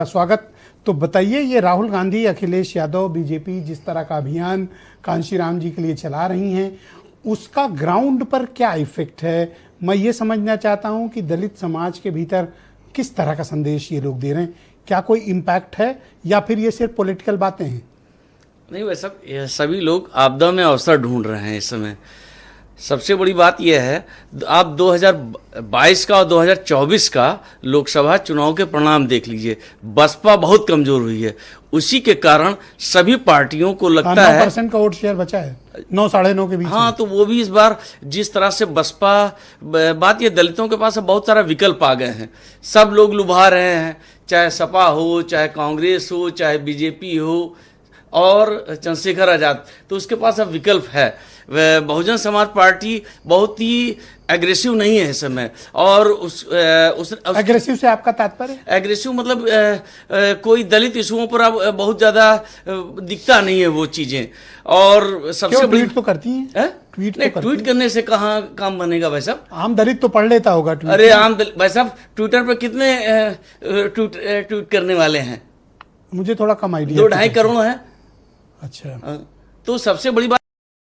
स्वागत। तो बताइए, ये राहुल गांधी, अखिलेश यादव, बीजेपी जिस तरह का अभियान कांशीराम जी के लिए चला रही हैं, उसका ग्राउंड पर क्या इफेक्ट है? मैं ये समझना चाहता हूं कि दलित समाज के भीतर किस तरह का संदेश ये लोग दे रहे हैं। क्या कोई इम्पैक्ट है या फिर ये सिर्फ पॉलिटिकल बातें हैं? नहीं, वैसा सभी लोग आपदा में अवसर ढूंढ रहे हैं इस समय। सबसे बड़ी बात यह है, आप 2022 का और 2024 का लोकसभा चुनाव के परिणाम देख लीजिए। बसपा बहुत कमजोर हुई है, उसी के कारण सभी पार्टियों को लगता है 9% का वोट शेयर बचा है, 9 साढ़े 9 के बीच। हाँ, तो वो भी इस बार जिस तरह से बसपा, बात ये दलितों के पास बहुत सारा विकल्प आ गए हैं, सब लोग लुभा रहे हैं, चाहे सपा हो, चाहे कांग्रेस हो, चाहे बीजेपी हो और चंद्रशेखर आजाद, तो उसके पास अब विकल्प है। बहुजन समाज पार्टी बहुत ही एग्रेसिव नहीं है इस समय, और उस एग्रेसिव से आपका तात्पर्य? एग्रेसिव मतलब कोई दलित इशुओं पर अब बहुत ज्यादा दिखता नहीं है वो चीजें। और सबसे बड़ी ट्वीट तो करती हैं? ट्वीट करने से कहाँ काम बनेगा भाई साहब? आम दलित तो पढ़ लेता होगा ट्वीट। अरे आम दलित भाई साहब, ट्विटर पर कितने ट्वीट करने वाले हैं? मुझे थोड़ा कम आइडिया। 2-2.5 करोड़ है। अच्छा, तो सबसे बड़ी बात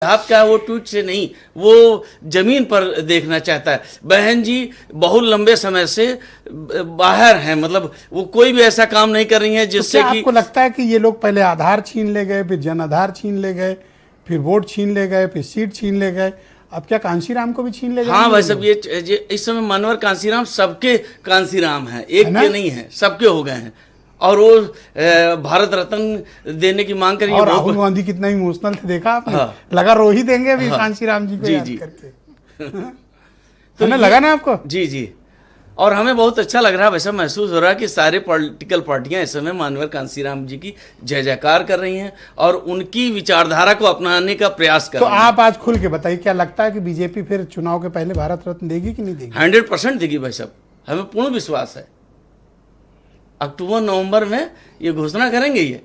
आप क्या, वो ट्वीट से नहीं, वो जमीन पर देखना चाहता है। बहन जी बहुत लंबे समय से बाहर हैं, मतलब वो कोई भी ऐसा काम नहीं कर रही है जिससे तो कि आपको लगता है कि ये लोग पहले आधार छीन ले गए, फिर जन आधार छीन ले गए, फिर वोट छीन ले गए, फिर सीट छीन ले गए, अब क्या कांशीराम को भी छीन ले गए? हाँ भाई साहब, ये इस समय मानवर कांशीराम सबके कांशीराम हैं, एक के नहीं है, सबके हो गए हैं। और वो भारत रत्न देने की मांग करेंगे। और राहुल गांधी कितना इमोशनल थे, देखा आपने? हाँ। लगा रो ही देंगे अभी कांशीराम जी को याद करके। तो लगा ना आपको? जी जी। और हमें बहुत अच्छा लग रहा है, वैसा महसूस हो रहा है कि सारे पॉलिटिकल पार्टियां इस समय मानवर कांशीराम जी की जय जयकार कर रही हैं और उनकी विचारधारा को अपनाने का प्रयास कर रही हैं। तो आप आज खुल के बताइए, क्या लगता है कि बीजेपी फिर चुनाव के पहले भारत रत्न देगी कि नहीं देगी? 100% देगी भाई साहब, हमें पूर्ण विश्वास है। अक्टूबर नवंबर में ये घोषणा करेंगे ये,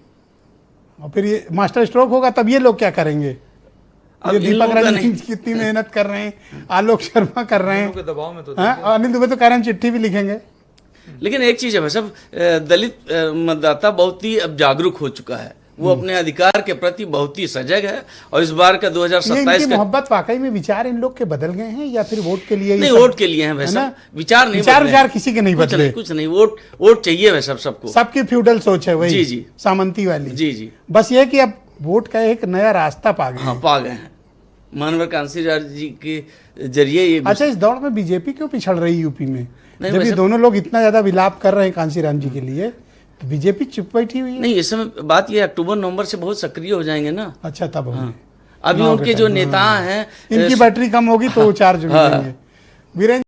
और फिर ये मास्टर स्ट्रोक होगा, तब ये लोग क्या करेंगे? ये दीपक रंजन कितनी मेहनत कर रहे हैं, आलोक शर्मा कर रहे हैं, दबाव में तो अनिल दुबे तो कह रहे हैं चिट्ठी भी लिखेंगे। लेकिन एक चीज है भाई साहब, दलित मतदाता बहुत ही अब जागरूक हो चुका है, वो अपने अधिकार के प्रति बहुत ही सजग है। और इस बार का 2027 का मोहब्बत, वाकई में विचार इन लोग के बदल गए हैं या फिर वोट के लिए? नहीं, वोट के लिए हैं भाई साहब, विचार नहीं, विचार किसी के नहीं बदले, कुछ नहीं, वोट चाहिए भाई साहब सबको। सबकी फ्यूडल सोच है वही, जी जी, सामंती वाली। जी जी। बस ये कि अब वोट का एक नया रास्ता पा गए। हाँ, पा गए हैं मानवर कांशीराम जी के जरिए ये। अच्छा, इस दौड़ में बीजेपी क्यों पिछड़ रही यूपी में? जब ये दोनों लोग इतना ज्यादा विलाप कर रहे हैं कांशीराम जी के लिए, तो बीजेपी चुप बैठी हुई है? नहीं, इस समय बात ये अक्टूबर नवंबर से बहुत सक्रिय हो जाएंगे ना। अच्छा, तब होंगे। अभी उनके जो नेता हैं, इनकी बैटरी कम होगी तो वो चार्ज हो जाएंगे। वीरेंद्र